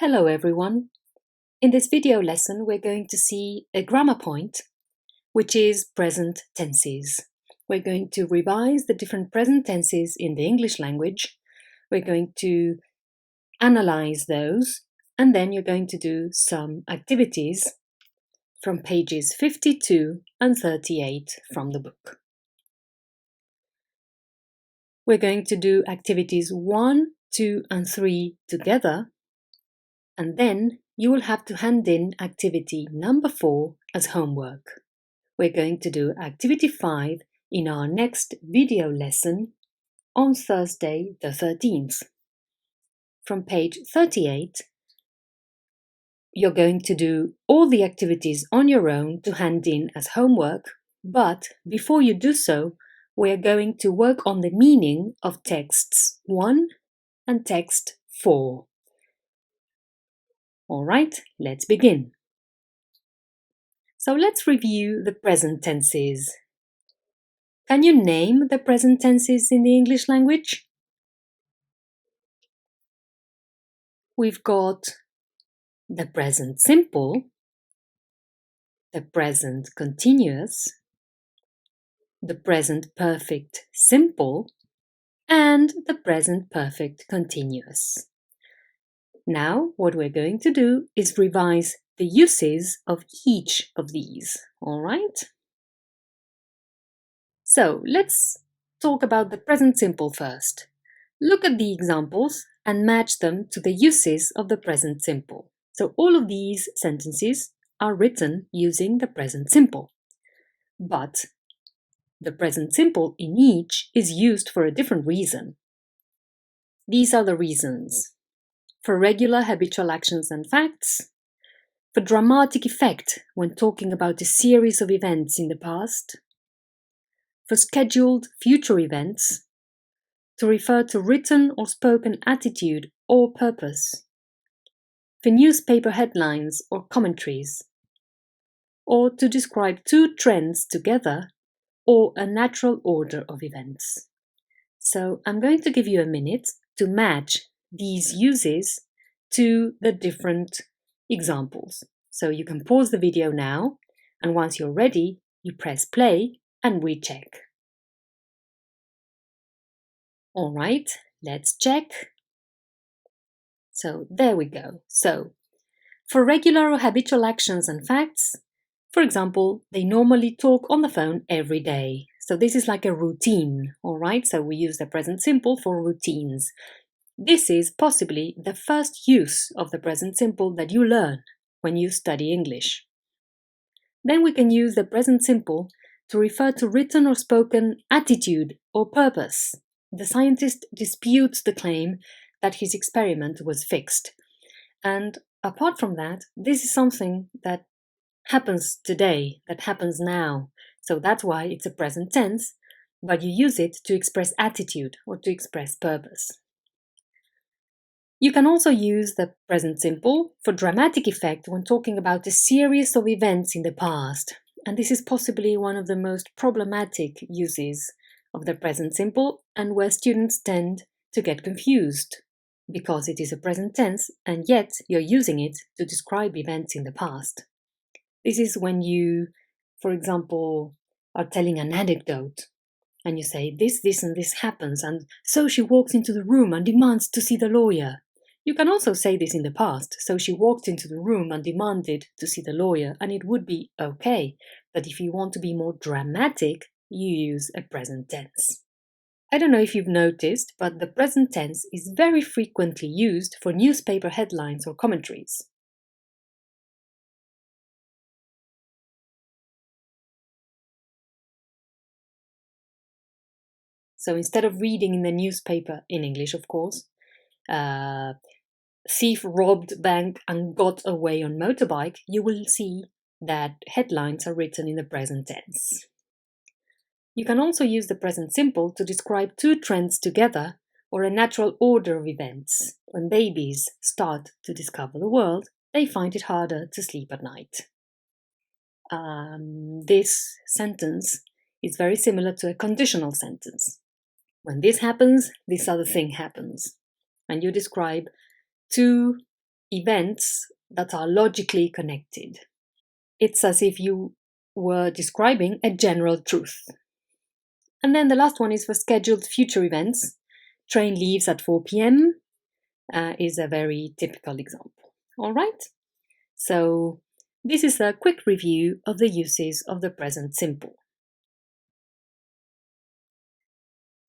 Hello everyone. In this video lesson we're going to see a grammar point, which is present tenses. We're going to revise the different present tenses in the English language. We're going to analyze those, and then you're going to do some activities from pages 52 and 38 from the book. We're going to do activities 1, 2 and 3 together, and then you will have to hand in activity number 4 as homework. We're going to do activity 5 in our next video lesson on Thursday the 13th. From page 38, you're going to do all the activities on your own to hand in as homework, but before you do so, we're going to work on the meaning of texts 1 and text 4. All right, let's begin. So let's review the present tenses. Can you name the present tenses in the English language? We've got the present simple, the present continuous, the present perfect simple, and the present perfect continuous. Now, what we're going to do is revise the uses of each of these, all right? So, let's talk about the present simple first. Look at the examples and match them to the uses of the present simple. So, all of these sentences are written using the present simple. But the present simple in each is used for a different reason. These are the reasons: for regular habitual actions and facts, for dramatic effect when talking about a series of events in the past, for scheduled future events, to refer to written or spoken attitude or purpose, for newspaper headlines or commentaries, or to describe two trends together or a natural order of events. So I'm going to give you a minute to match these uses to the different examples. So you can pause the video now, and once you're ready, you press play and we check. All right, let's check. So there we go. So for regular or habitual actions and facts, for example, they normally talk on the phone every day. So this is like a routine, all right? So we use the present simple for routines. This is possibly the first use of the present simple that you learn when you study English. Then we can use the present simple to refer to written or spoken attitude or purpose. The scientist disputes the claim that his experiment was fixed. And apart from that, this is something that happens today, that happens now. So that's why it's a present tense, but you use it to express attitude or to express purpose. You can also use the present simple for dramatic effect when talking about a series of events in the past. And this is possibly one of the most problematic uses of the present simple, and where students tend to get confused, because it is a present tense and yet you're using it to describe events in the past. This is when you, for example, are telling an anecdote and you say, this and this happens, and so she walks into the room and demands to see the lawyer. You can also say this in the past, so she walked into the room and demanded to see the lawyer, and it would be okay. But if you want to be more dramatic, you use a present tense. I don't know if you've noticed, but the present tense is very frequently used for newspaper headlines or commentaries. So instead of reading in the newspaper, in English of course, thief robbed bank and got away on motorbike, you will see that headlines are written in the present tense. You can also use the present simple to describe two trends together or a natural order of events. When babies start to discover the world, they find it harder to sleep at night. This sentence is very similar to a conditional sentence. When this happens, this other thing happens. And you describe two events that are logically connected. It's as if you were describing a general truth. And then the last one is for scheduled future events. Train leaves at 4 p.m. Is a very typical example. All right? So this is a quick review of the uses of the present simple.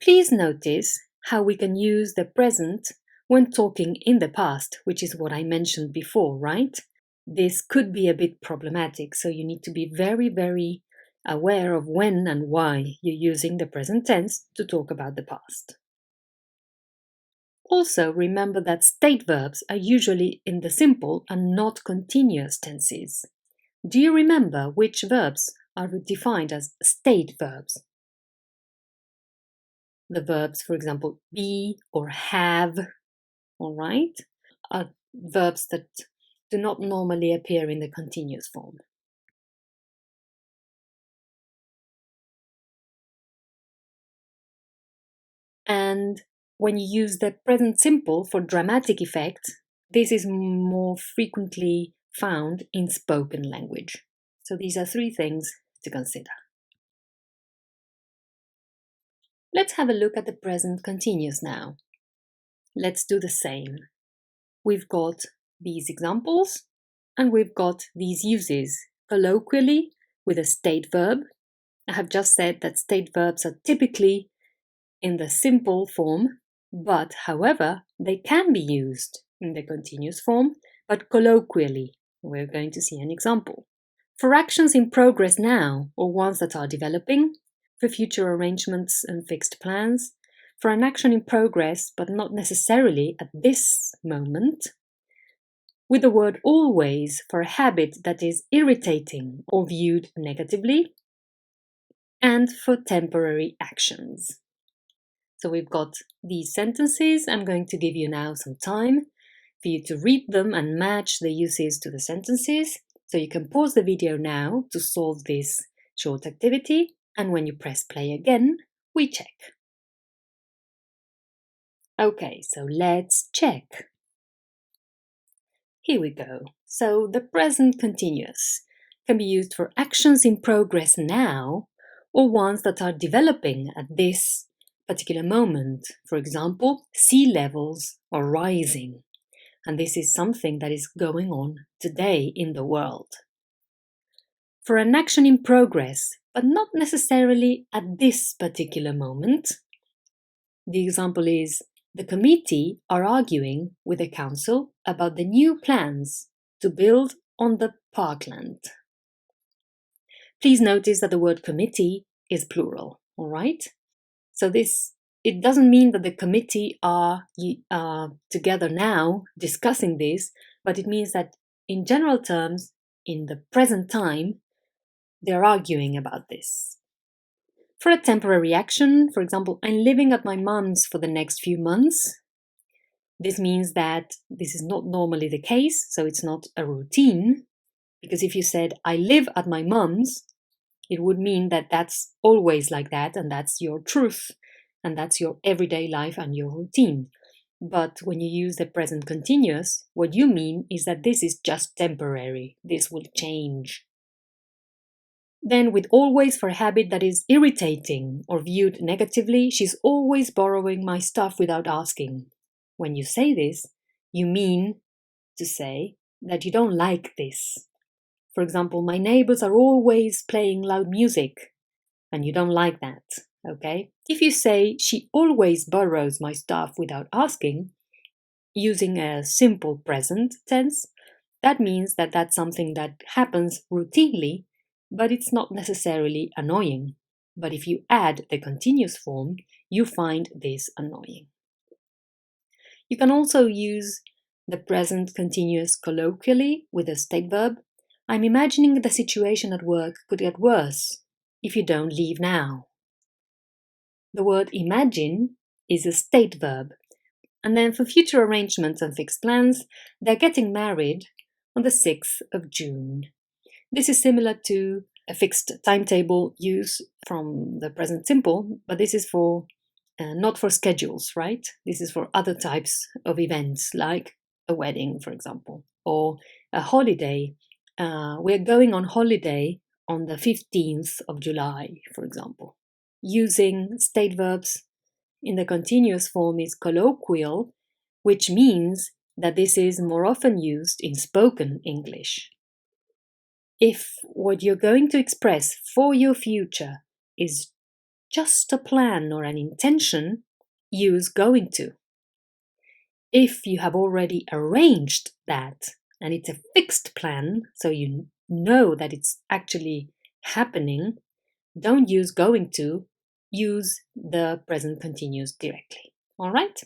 Please notice how we can use the present when talking in the past, which is what I mentioned before, right? This could be a bit problematic, so you need to be very, very aware of when and why you're using the present tense to talk about the past. Also, remember that state verbs are usually in the simple and not continuous tenses. Do you remember which verbs are defined as state verbs? The verbs, for example, be or have, all right, are verbs that do not normally appear in the continuous form. And when you use the present simple for dramatic effect, this is more frequently found in spoken language. So these are three things to consider. Let's have a look at the present continuous now. Let's do the same. We've got these examples and we've got these uses. Colloquially, with a state verb. I have just said that state verbs are typically in the simple form, but however, they can be used in the continuous form, but colloquially. We're going to see an example. For actions in progress now, or ones that are developing, for future arrangements and fixed plans, for an action in progress, but not necessarily at this moment, with the word always for a habit that is irritating or viewed negatively, and for temporary actions. So we've got these sentences. I'm going to give you now some time for you to read them and match the uses to the sentences. So you can pause the video now to solve this short activity. And when you press play again, we check. Okay, so let's check. Here we go. So the present continuous can be used for actions in progress now or ones that are developing at this particular moment. For example, sea levels are rising. And this is something that is going on today in the world. For an action in progress, but not necessarily at this particular moment. The example is, the committee are arguing with the council about the new plans to build on the parkland. Please notice that the word committee is plural, all right? So it doesn't mean that the committee are together now discussing this, but it means that in general terms, in the present time, they're arguing about this. For a temporary action, for example, I'm living at my mum's for the next few months. This means that this is not normally the case, so it's not a routine, because if you said, I live at my mum's, it would mean that that's always like that, and that's your truth, and that's your everyday life and your routine. But when you use the present continuous, what you mean is that this is just temporary. This will change. Then with always for a habit that is irritating or viewed negatively, she's always borrowing my stuff without asking. When you say this, you mean to say that you don't like this. For example, my neighbors are always playing loud music, and you don't like that, okay? If you say she always borrows my stuff without asking, using a simple present tense, that means that that's something that happens routinely, but it's not necessarily annoying. But if you add the continuous form, you find this annoying. You can also use the present continuous colloquially with a state verb. I'm imagining the situation at work could get worse if you don't leave now. The word imagine is a state verb. And then for future arrangements and fixed plans, they're getting married on the 6th of June. This is similar to a fixed timetable use from the present simple, but this is for not for schedules, right? This is for other types of events like a wedding, for example, or a holiday. We're going on holiday on the 15th of July, for example. Using state verbs in the continuous form is colloquial, which means that this is more often used in spoken English. If what you're going to express for your future is just a plan or an intention, use going to. If you have already arranged that and it's a fixed plan, so you know that it's actually happening, don't use going to, use the present continuous directly. All right,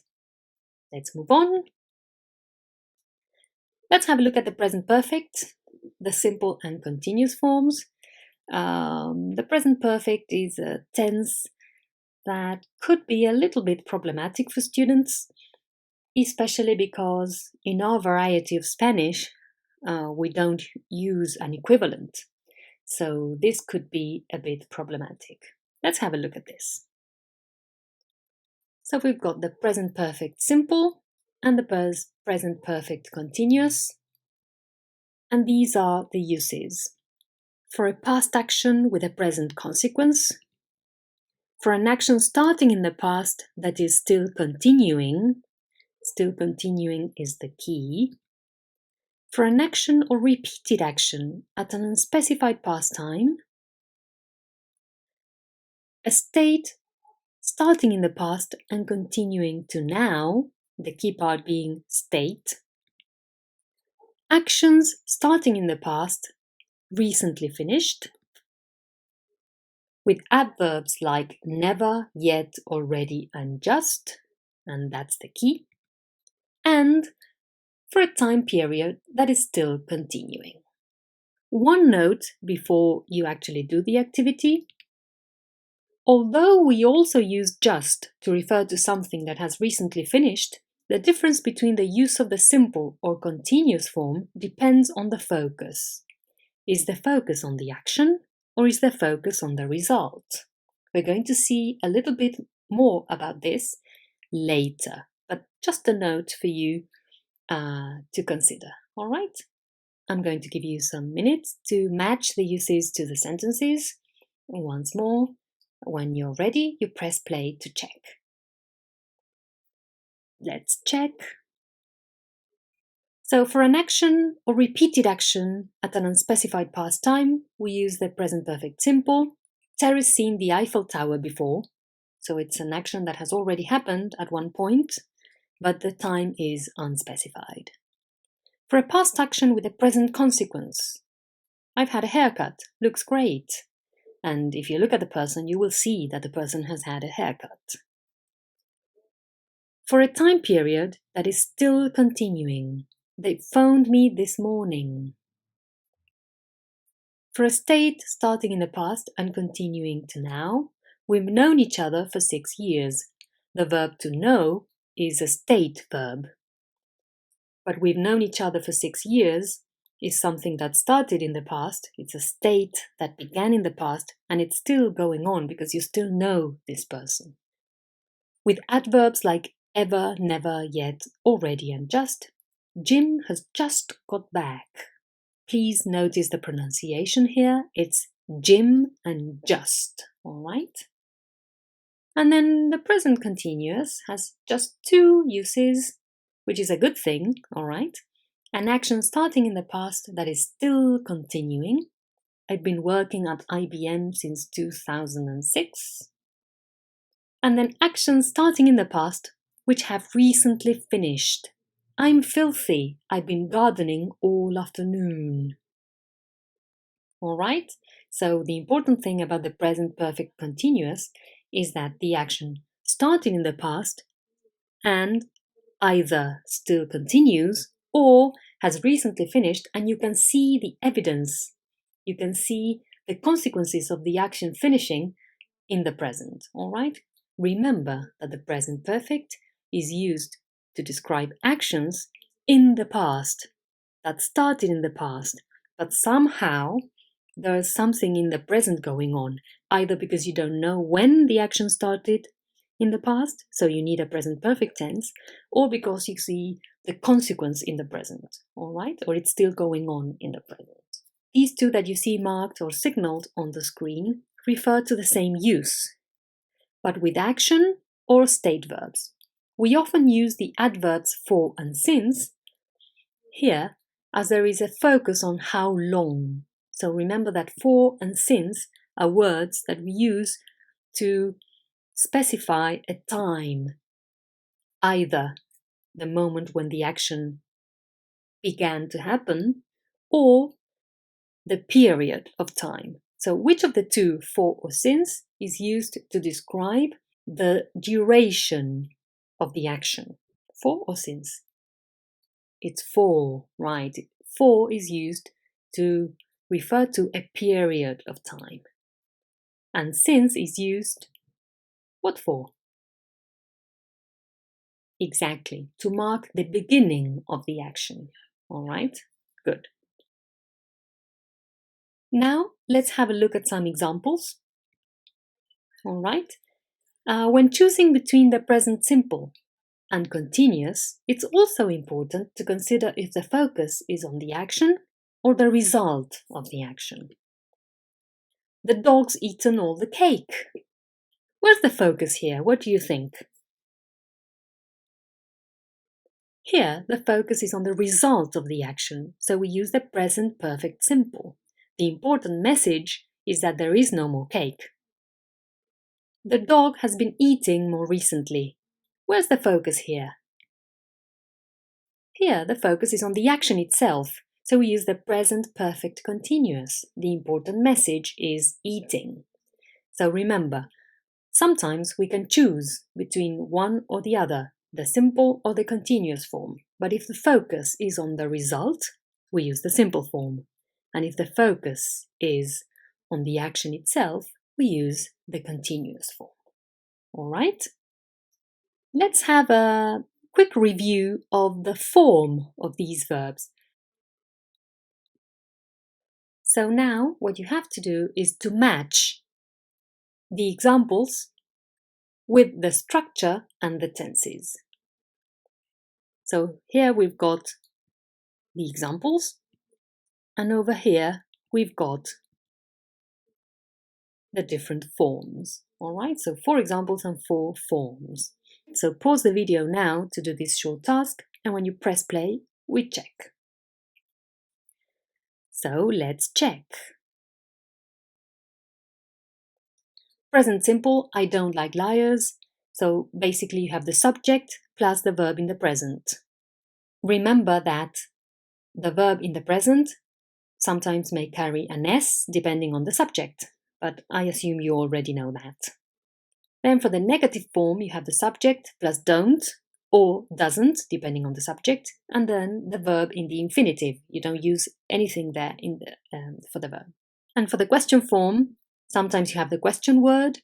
let's move on. Let's have a look at the present perfect, the simple and continuous forms. The present perfect is a tense that could be a little bit problematic for students, especially because in our variety of Spanish, we don't use an equivalent. So this could be a bit problematic. Let's have a look at this. So we've got the present perfect simple and the present perfect continuous. And these are the uses. For a past action with a present consequence, for an action starting in the past that is still continuing is the key, for an action or repeated action at an unspecified past time, a state starting in the past and continuing to now, the key part being state, actions starting in the past, recently finished, with adverbs like never, yet, already, and just, and that's the key, and for a time period that is still continuing. One note before you actually do the activity. Although we also use just to refer to something that has recently finished, the difference between the use of the simple or continuous form depends on the focus. Is the focus on the action or is the focus on the result? We're going to see a little bit more about this later, but just a note for you to consider. All right? I'm going to give you some minutes to match the uses to the sentences. Once more, when you're ready, you press play to check. Let's check. So for an action or repeated action at an unspecified past time, we use the present perfect simple. Terry's seen the Eiffel Tower before, so it's an action that has already happened at one point, but the time is unspecified. For a past action with a present consequence, I've had a haircut, looks great. And if you look at the person, you will see that the person has had a haircut. For a time period that is still continuing, they phoned me this morning. For a state starting in the past and continuing to now, we've known each other for 6 years. The verb to know is a state verb. But we've known each other for 6 years is something that started in the past. It's a state that began in the past and it's still going on because you still know this person. With adverbs like ever, never, yet, already, and just, Jim has just got back. Please notice the pronunciation here. It's Jim and just, all right? And then the present continuous has just 2 uses, which is a good thing, all right? An action starting in the past that is still continuing. I've been working at IBM since 2006. And then actions starting in the past which have recently finished. I'm filthy. I've been gardening all afternoon. All right? So the important thing about the present perfect continuous is that the action started in the past and either still continues or has recently finished, and you can see the evidence. You can see the consequences of the action finishing in the present, all right? Remember that the present perfect is used to describe actions in the past that started in the past, but somehow there is something in the present going on, either because you don't know when the action started in the past, so you need a present perfect tense, or because you see the consequence in the present, all right? Or it's still going on in the present. These two that you see marked or signaled on the screen refer to the same use, but with action or state verbs. We often use the adverbs for and since here as there is a focus on how long. So remember that for and since are words that we use to specify a time, either the moment when the action began to happen or the period of time. So which of the two, for or since, is used to describe the duration of the action? For or since? It's for, right? For is used to refer to a period of time. And since is used, what for? Exactly, to mark the beginning of the action. All right, good. Now, let's have a look at some examples. All right. When choosing between the present simple and continuous, it's also important to consider if the focus is on the action or the result of the action. The dog's eaten all the cake. Where's the focus here? What do you think? Here, the focus is on the result of the action, so we use the present perfect simple. The important message is that there is no more cake. The dog has been eating more recently. Where's the focus here? Here, the focus is on the action itself, so we use the present perfect continuous. The important message is eating. So remember, sometimes we can choose between one or the other, the simple or the continuous form. But if the focus is on the result, we use the simple form. And if the focus is on the action itself, we use the continuous form. All right? Let's have a quick review of the form of these verbs. So now what you have to do is to match the examples with the structure and the tenses. So here we've got the examples, and over here we've got the different forms. All right, so 4 examples and 4 forms. So pause the video now to do this short task, and when you press play, we check. So let's check. Present simple, I don't like liars. So basically you have the subject plus the verb in the present. Remember that the verb in the present sometimes may carry an S depending on the subject, but I assume you already know that. Then for the negative form, you have the subject plus don't or doesn't, depending on the subject, and then the verb in the infinitive. You don't use anything there for the verb. And for the question form, sometimes you have the question word.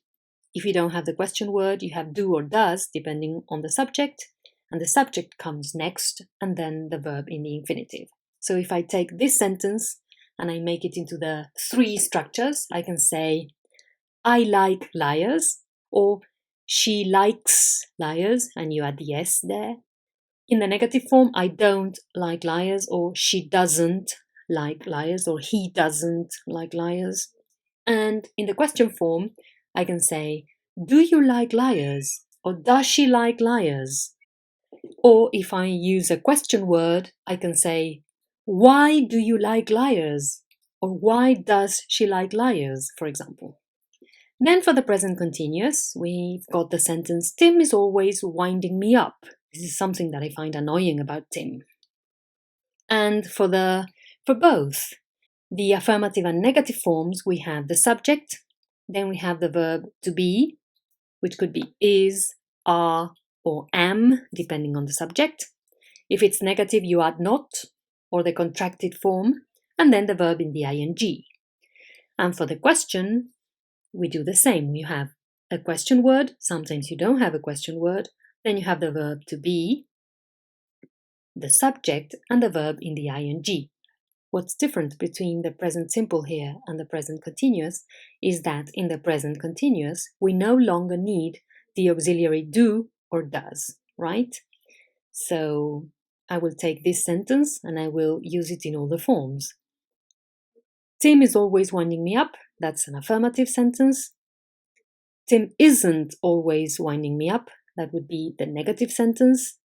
If you don't have the question word, you have do or does, depending on the subject, and the subject comes next, and then the verb in the infinitive. So if I take this sentence and I make it into the 3 structures, I can say, I like liars, or she likes liars, and you add the S there. In the negative form, I don't like liars, or she doesn't like liars, or he doesn't like liars. And in the question form, I can say, do you like liars? Or does she like liars? Or if I use a question word, I can say, why do you like liars? Or why does she like liars, for example. Then for the present continuous, we've got the sentence, Tim is always winding me up. This is something that I find annoying about Tim. And for both, the affirmative and negative forms, we have the subject, then we have the verb to be, which could be is, are, or am, depending on the subject. If it's negative, you add not, or the contracted form, and then the verb in the ing. And for the question, we do the same. You have a question word, sometimes you don't have a question word, then you have the verb to be, the subject, and the verb in the ing. What's different between the present simple here and the present continuous is that in the present continuous, we no longer need the auxiliary do or does, right? So I will take this sentence and I will use it in all the forms. Tim is always winding me up. That's an affirmative sentence. Tim isn't always winding me up. That would be the negative sentence.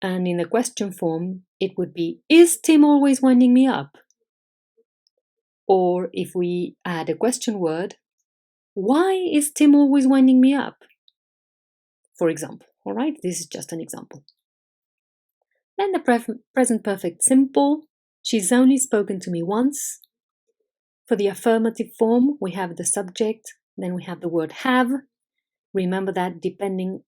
And in the question form, it would be, is Tim always winding me up? Or if we add a question word, why is Tim always winding me up? For example, all right? This is just an example. Then the present perfect simple, she's only spoken to me once. For the affirmative form, we have the subject, then we have the word have. Remember that depending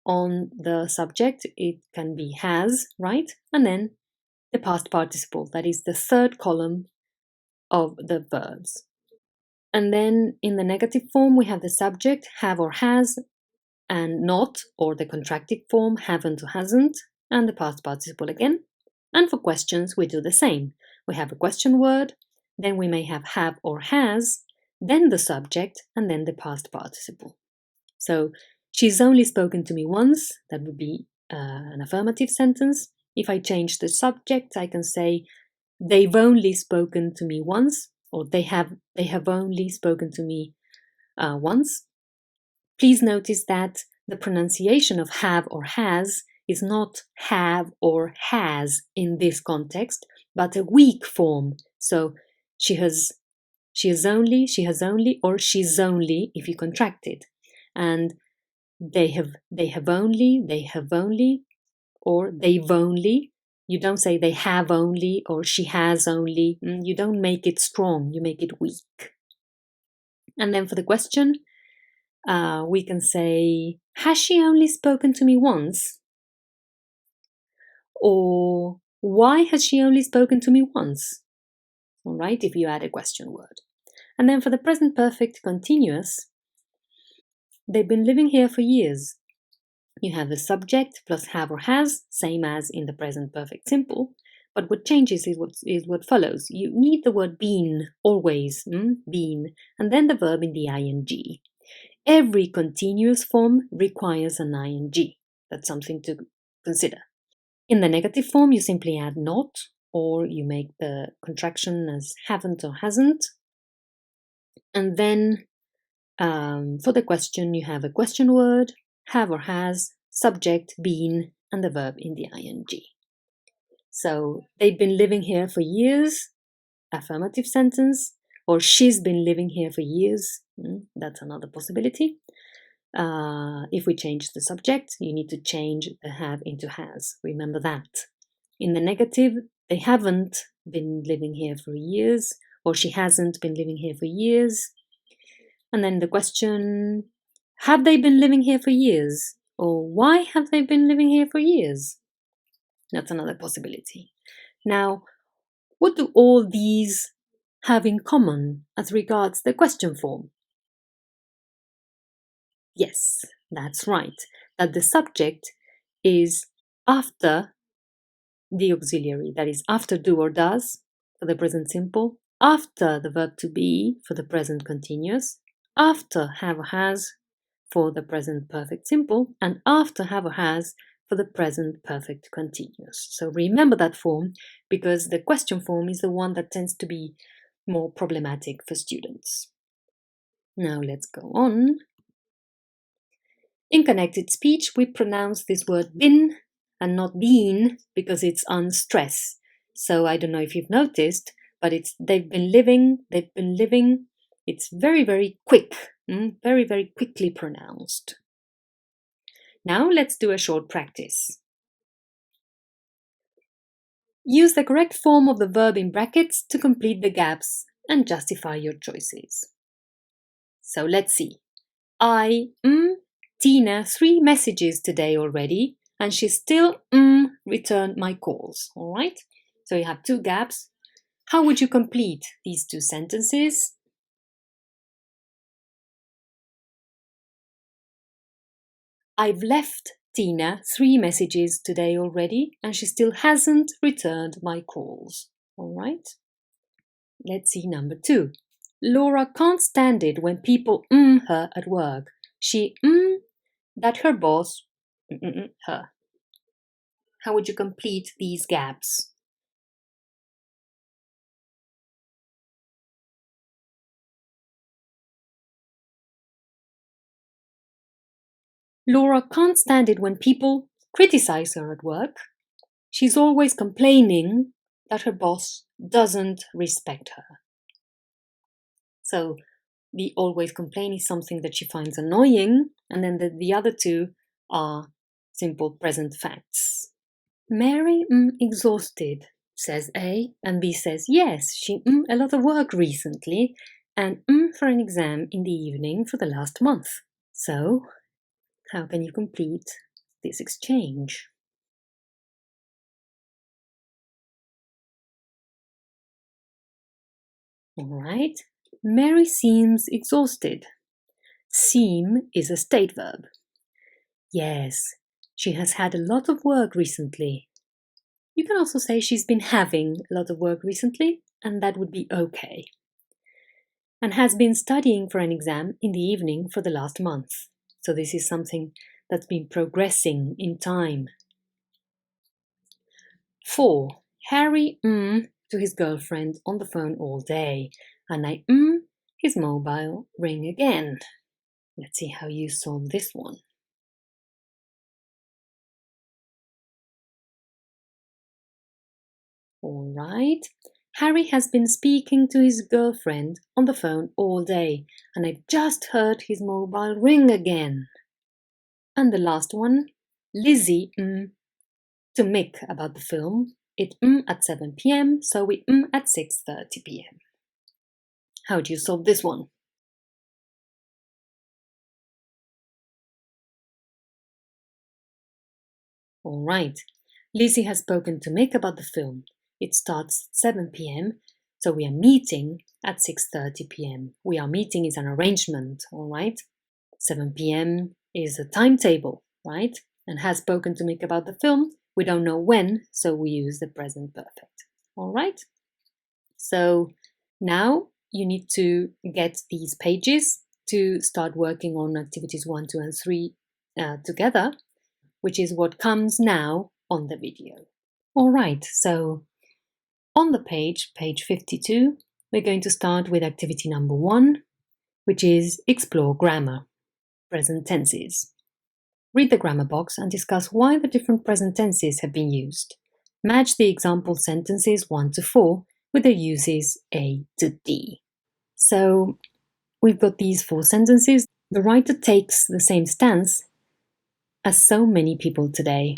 on the subject, it can be has, right? And then the past participle, that is the third column of the verbs. And then in the negative form, we have the subject, have or has, and not, or the contracted form, haven't or hasn't, and the past participle again. And for questions, we do the same. We have a question word, then we may have or has, then the subject, and then the past participle. So, she's only spoken to me once, that would be an affirmative sentence. If I change the subject, I can say, they've only spoken to me once, or they have only spoken to me once. Please notice that the pronunciation of have or has is not have or has in this context, but a weak form. So she has only, or she's only if you contract it. And they have only, or they've only. You don't say they have only or she has only. You don't make it strong, you make it weak. And then for the question, we can say, has she only spoken to me once? Or why has she only spoken to me once? All right, if you add a question word. And then for the present perfect continuous, they've been living here for years. You have the subject plus have or has, same as in the present perfect simple. But what changes is what follows. You need the word been, always, been, and then the verb in the ing. Every continuous form requires an ing. That's something to consider. In the negative form, you simply add not, or you make the contraction as haven't or hasn't. And then for the question, you have a question word, have or has, subject, been, and the verb in the ing. So they've been living here for years, affirmative sentence, or she's been living here for years. That's another possibility. If we change the subject, you need to change the have into has. Remember that. In the negative, they haven't been living here for years, or she hasn't been living here for years. And then the question, have they been living here for years? Or why have they been living here for years? That's another possibility. Now, what do all these have in common as regards the question form? Yes, that's right, that the subject is after the auxiliary, that is after do or does for the present simple, after the verb to be for the present continuous, after have or has for the present perfect simple, and after have or has for the present perfect continuous. So remember that form, because the question form is the one that tends to be more problematic for students. Now let's go on. In connected speech, we pronounce this word been and not been because it's on stress. So I don't know if you've noticed, but they've been living. It's very, very quick, very, very quickly pronounced. Now let's do a short practice. Use the correct form of the verb in brackets to complete the gaps and justify your choices. So let's see. Tina 3 messages today already, and she still returned my calls. All right? So you have two gaps. How would you complete these two sentences? I've left Tina 3 messages today already, and she still hasn't returned my calls. All right? Let's see number 2. Laura can't stand it when people her at work. She that her boss her. How would you complete these gaps? Laura can't stand it when people criticize her at work. She's always complaining that her boss doesn't respect her. So the always complain is something that she finds annoying, and then the other two are simple present facts. Mary exhausted, says A, and B says yes, she a lot of work recently, and for an exam in the evening for the last month. So, how can you complete this exchange? All right. Mary seems exhausted. Seem is a state verb. Yes, she has had a lot of work recently. You can also say she's been having a lot of work recently, and that would be okay. And has been studying for an exam in the evening for the last month. So this is something that's been progressing in time. 4. Harry to his girlfriend on the phone all day, and I his mobile ring again. Let's see how you solve this one. All right. Harry has been speaking to his girlfriend on the phone all day, and I've just heard his mobile ring again. And the last one, Lizzie to Mick about the film. It at 7 p.m, so we at 6:30 p.m. How do you solve this one? All right. Lizzie has spoken to Mick about the film. It starts at 7 p.m, so we are meeting at 6:30 p.m. We are meeting is an arrangement, all right? 7 p.m. is a timetable, right? And has spoken to Mick about the film. We don't know when, so we use the present perfect, all right? So now you need to get these pages to start working on activities 1, 2, and 3 together, which is what comes now on the video. All right, so on the page 52, we're going to start with activity number 1, which is explore grammar, present tenses. Read the grammar box and discuss why the different present tenses have been used. Match the example sentences 1 to 4 with the uses A to D. So we've got these 4 sentences. The writer takes the same stance as so many people today.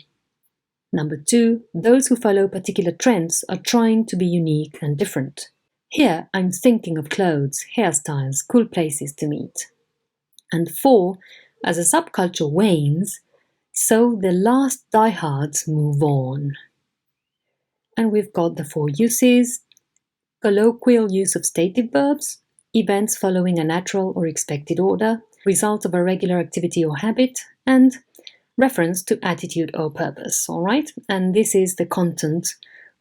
Number 2, those who follow particular trends are trying to be unique and different. Here, I'm thinking of clothes, hairstyles, cool places to meet. And 4, as a subculture wanes, so the last diehards move on. And we've got the 4 uses: colloquial use of stative verbs, events following a natural or expected order, result of a regular activity or habit, and reference to attitude or purpose, all right? And this is the content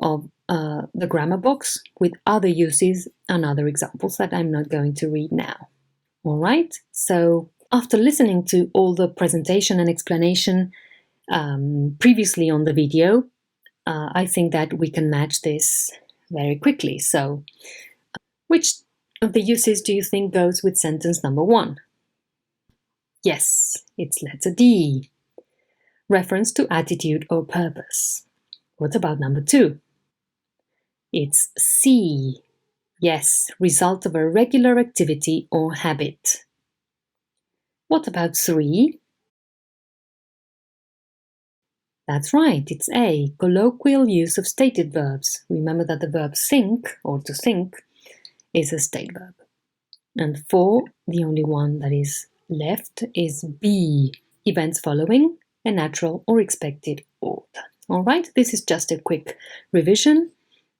of the grammar box with other uses and other examples that I'm not going to read now. All right, so after listening to all the presentation and explanation previously on the video, I think that we can match this very quickly. So, which of the uses do you think goes with sentence number 1? Yes, it's letter D. Reference to attitude or purpose. What about number 2? It's C. Yes, result of a regular activity or habit. What about 3? That's right, it's A. Colloquial use of stated verbs. Remember that the verb think, or to think, is a state verb. And 4, the only one that is left, is B. Events following a natural or expected order. All right, this is just a quick revision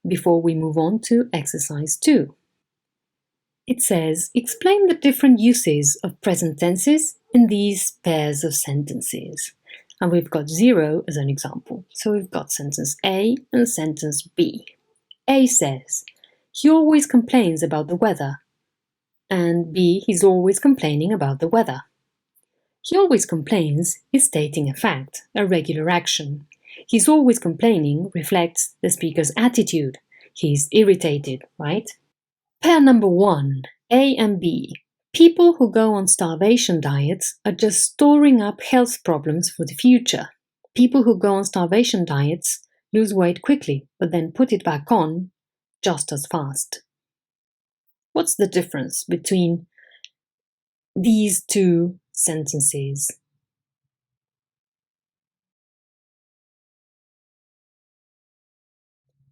before we move on to exercise 2. It says, explain the different uses of present tenses in these pairs of sentences. And we've got 0 as an example. So we've got sentence A and sentence B. A says, he always complains about the weather. And B, he's always complaining about the weather. He always complains is stating a fact, a regular action. He's always complaining reflects the speaker's attitude. He's irritated, right? Pair number 1, A and B. People who go on starvation diets are just storing up health problems for the future. People who go on starvation diets lose weight quickly, but then put it back on just as fast. What's the difference between these two sentences?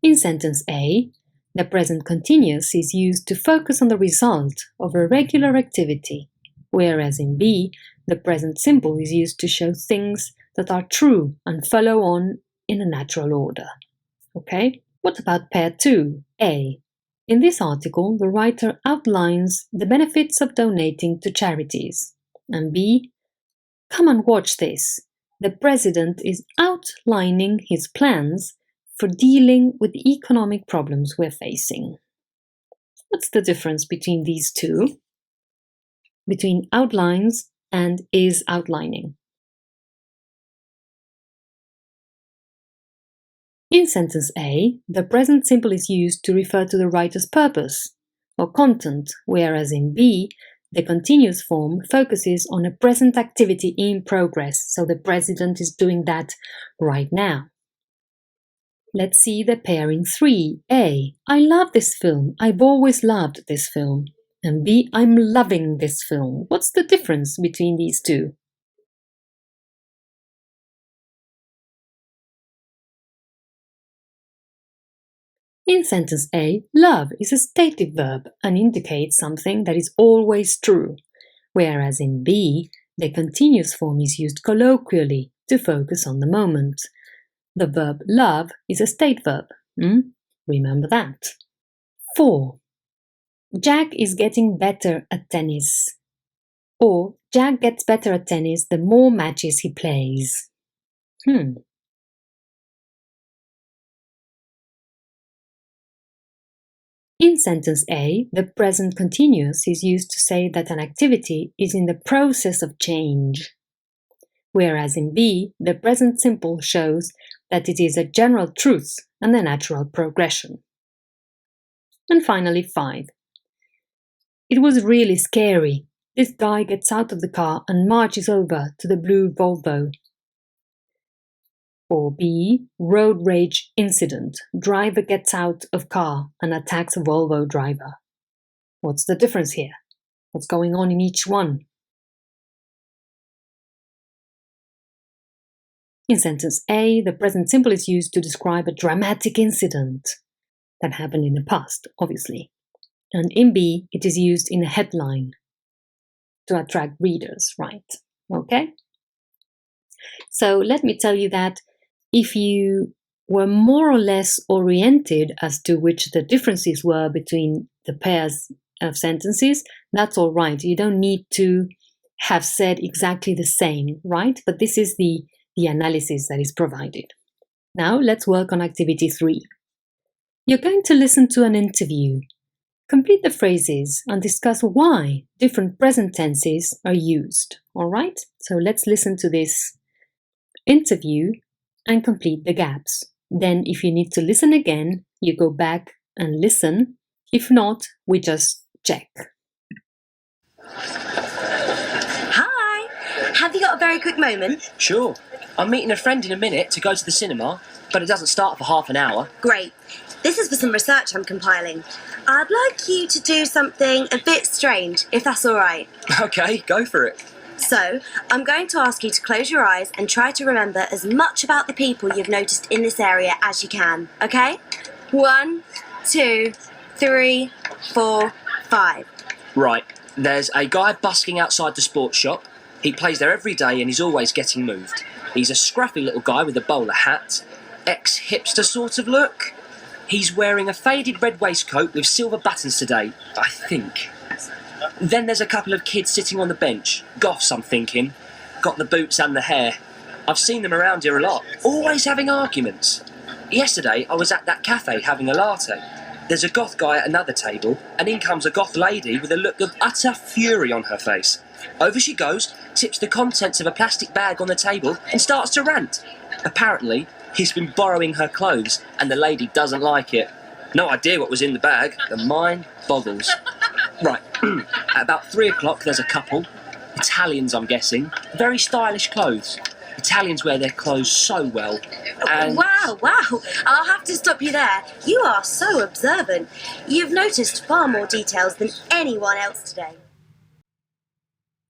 In sentence A, the present continuous is used to focus on the result of a regular activity, whereas in B, the present simple is used to show things that are true and follow on in a natural order. Okay? What about pair 2, A? In this article, the writer outlines the benefits of donating to charities. And B, come and watch this. The president is outlining his plans for dealing with the economic problems we're facing. What's the difference between these two? Between outlines and is outlining. In sentence A, the present simple is used to refer to the writer's purpose or content, whereas in B, the continuous form focuses on a present activity in progress, so the president is doing that right now. Let's see the pair in 3. A, I love this film. I've always loved this film. And B, I'm loving this film. What's the difference between these two? In sentence A, love is a stative verb and indicates something that is always true, whereas in B, the continuous form is used colloquially to focus on the moment. The verb love is a state verb. Remember that. 4. Jack is getting better at tennis. Or Jack gets better at tennis the more matches he plays. In sentence A, the present continuous is used to say that an activity is in the process of change, whereas in B, the present simple shows that it is a general truth and a natural progression. And finally, 5. It was really scary. This guy gets out of the car and marches over to the blue Volvo. Or B, road rage incident. Driver gets out of car and attacks a Volvo driver. What's the difference here? What's going on in each one? In sentence A, the present simple is used to describe a dramatic incident that happened in the past, obviously. And in B, it is used in a headline to attract readers, right? Okay? So let me tell you that if you were more or less oriented as to which the differences were between the pairs of sentences, that's all right. You don't need to have said exactly the same, right? But this is the analysis that is provided. Now let's work on activity 3. You're going to listen to an interview. Complete the phrases and discuss why different present tenses are used. All right? So let's listen to this interview and complete the gaps. Then if you need to listen again, you go back and listen. If not, we just check. Hi! Have you got a very quick moment? Sure. I'm meeting a friend in a minute to go to the cinema, but it doesn't start for half an hour. Great. This is for some research I'm compiling. I'd like you to do something a bit strange, if that's all right. Okay, go for it. So, I'm going to ask you to close your eyes and try to remember as much about the people you've noticed in this area as you can, okay? 1, 2, 3, 4, 5. Right. There's a guy busking outside the sports shop. He plays there every day and he's always getting moved. He's a scruffy little guy with a bowler hat. Ex-hipster sort of look. He's wearing a faded red waistcoat with silver buttons today, I think. Then there's a couple of kids sitting on the bench. Goths, I'm thinking. Got the boots and the hair. I've seen them around here a lot. Always having arguments. Yesterday, I was at that cafe having a latte. There's a goth guy at another table, and in comes a goth lady with a look of utter fury on her face. Over she goes, tips the contents of a plastic bag on the table, and starts to rant. Apparently, He's been borrowing her clothes, and the lady doesn't like it. No idea what was in the bag. The mind boggles. Right, at about 3 o'clock, there's a couple. Italians, I'm guessing. Very stylish clothes. Italians wear their clothes so well. And Wow. I'll have to stop you there. You are so observant. You've noticed far more details than anyone else today.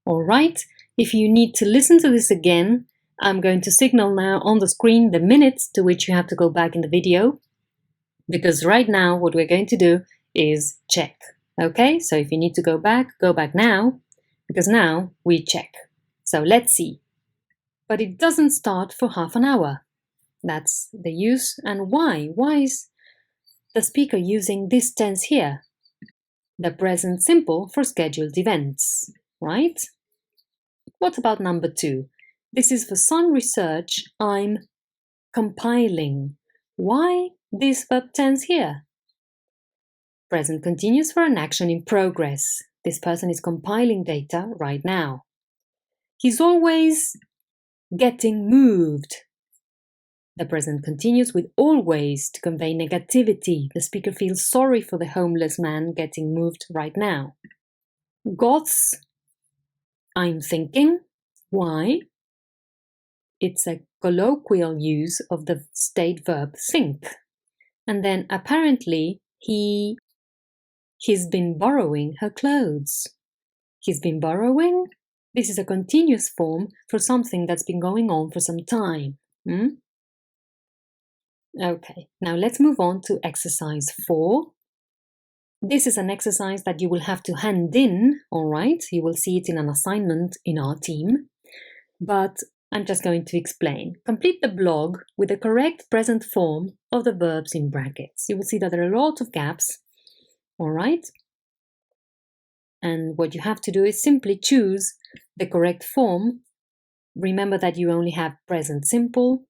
All right, if you need to listen to this again, I'm going to signal now on the screen the minutes to which you have to go back in the video, because right now what we're going to do is check. Okay, so if you need to go back now, because now we check. So let's see. But it doesn't start for half an hour. That's the use. And why? Why is the speaker using this tense here? The present simple for scheduled events, right? What about number 2? This is for some research I'm compiling. Why this verb tense here? Present continuous for an action in progress. This person is compiling data right now. He's always getting moved. The present continues with always to convey negativity. The speaker feels sorry for the homeless man getting moved right now. Goths, I'm thinking. Why? It's a colloquial use of the state verb think. And then apparently he's been borrowing her clothes. He's been borrowing? This is a continuous form for something that's been going on for some time. Okay, now let's move on to exercise 4. This is an exercise that you will have to hand in, all right? You will see it in an assignment in our team. But I'm just going to explain. Complete the blog with the correct present form of the verbs in brackets. You will see that there are a lot of gaps, all right? And what you have to do is simply choose the correct form. Remember that you only have present simple,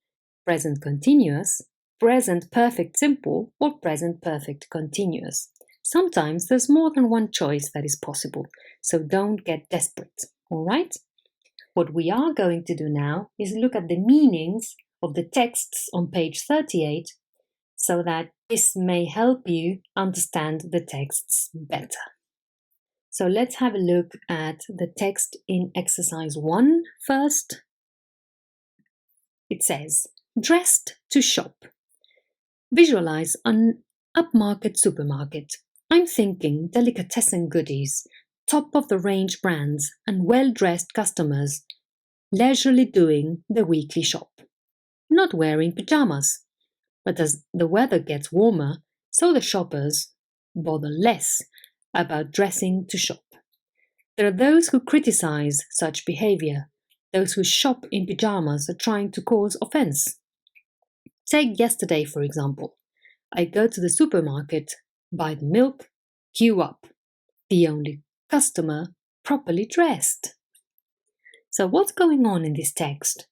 present continuous, present perfect simple, or present perfect continuous. Sometimes there's more than one choice that is possible, so don't get desperate, all right? What we are going to do now is look at the meanings of the texts on page 38 so that this may help you understand the texts better. So let's have a look at the text in exercise 1 first. It says, dressed to shop. Visualize an upmarket supermarket. I'm thinking delicatessen goodies, top-of-the-range brands and well-dressed customers leisurely doing the weekly shop. Not wearing pyjamas, but as the weather gets warmer, so the shoppers bother less about dressing to shop. There are those who criticize such behavior. Those who shop in pyjamas are trying to cause offense. Take yesterday, for example. I go to the supermarket, buy the milk, queue up. The only customer properly dressed. So what's going on in this text?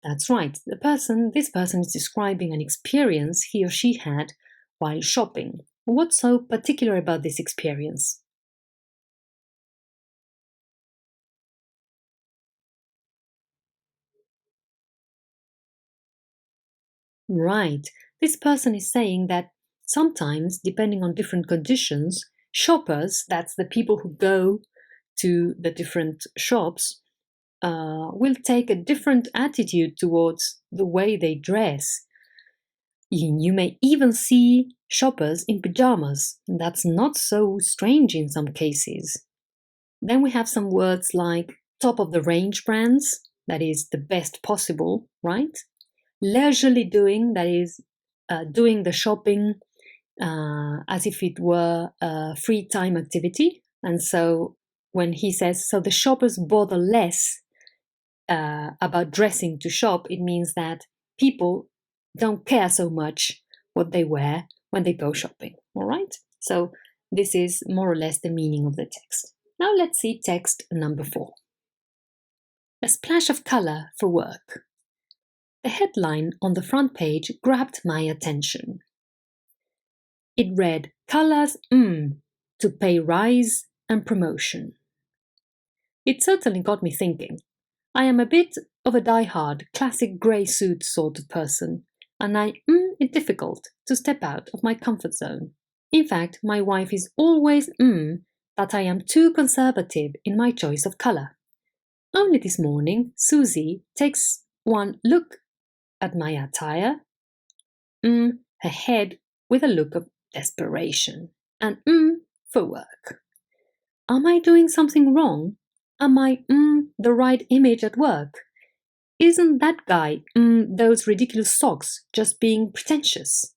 That's right, this person is describing an experience he or she had while shopping. What's so particular about this experience? Right, this person is saying that sometimes, depending on different conditions, shoppers, that's the people who go to the different shops, will take a different attitude towards the way they dress. You may even see shoppers in pyjamas, and that's not so strange in some cases. Then we have some words like top-of-the-range brands, that is the best possible, right? Leisurely doing, that is doing the shopping as if it were a free time activity. And so when he says, so the shoppers bother less about dressing to shop, it means that people don't care so much what they wear when they go shopping, all right? So this is more or less the meaning of the text. Now let's see text number 4. A splash of color for work. The headline on the front page grabbed my attention. It read, colors, to pay rise and promotion. It certainly got me thinking. I am a bit of a die-hard, classic grey suit sort of person, and it's difficult to step out of my comfort zone. In fact, my wife is always that I am too conservative in my choice of colour. Only this morning, Susie takes one look at my attire, her head with a look of desperation, and for work. Am I doing something wrong? Am I the right image at work? Isn't that guy those ridiculous socks just being pretentious?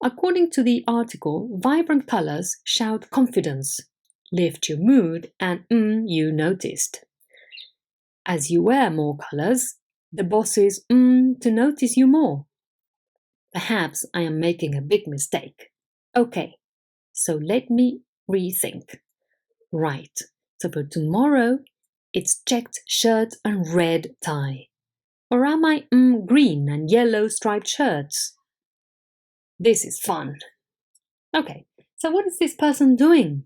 According to the article, vibrant colors shout confidence, lift your mood, and you noticed. As you wear more colors, the boss is to notice you more. Perhaps I am making a big mistake. Okay, so let me rethink. Right, so for tomorrow, it's checked shirt and red tie. Or am I green and yellow striped shirts? This is fun. Okay, so what is this person doing?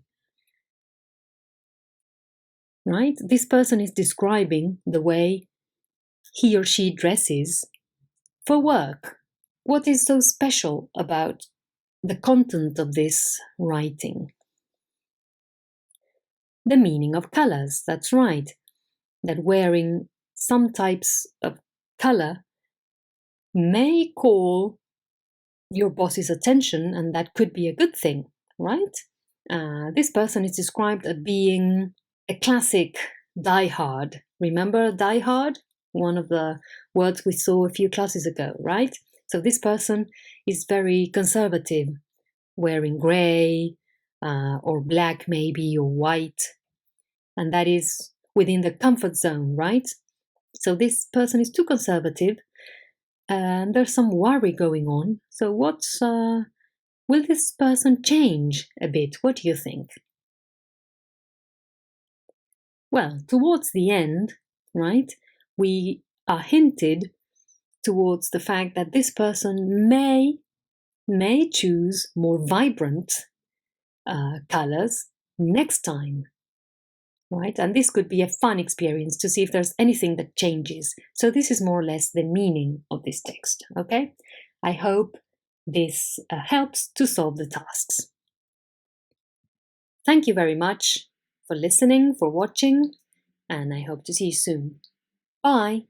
Right, this person is describing the way he or she dresses for work. What is so special about the content of this writing? The meaning of colors, that's right. That wearing some types of color may call your boss's attention, and that could be a good thing, right? This person is described as being a classic die-hard. Remember die-hard? One of the words we saw a few classes ago, right? So this person is very conservative, wearing grey or black maybe, or white. And that is within the comfort zone, right? So this person is too conservative and there's some worry going on. So will this person change a bit? What do you think? Well, towards the end, right, we are hinted towards the fact that this person may choose more vibrant colors next time, right? And this could be a fun experience to see if there's anything that changes. So this is more or less the meaning of this text, okay? I hope this helps to solve the tasks. Thank you very much for listening, for watching, and I hope to see you soon. Bye!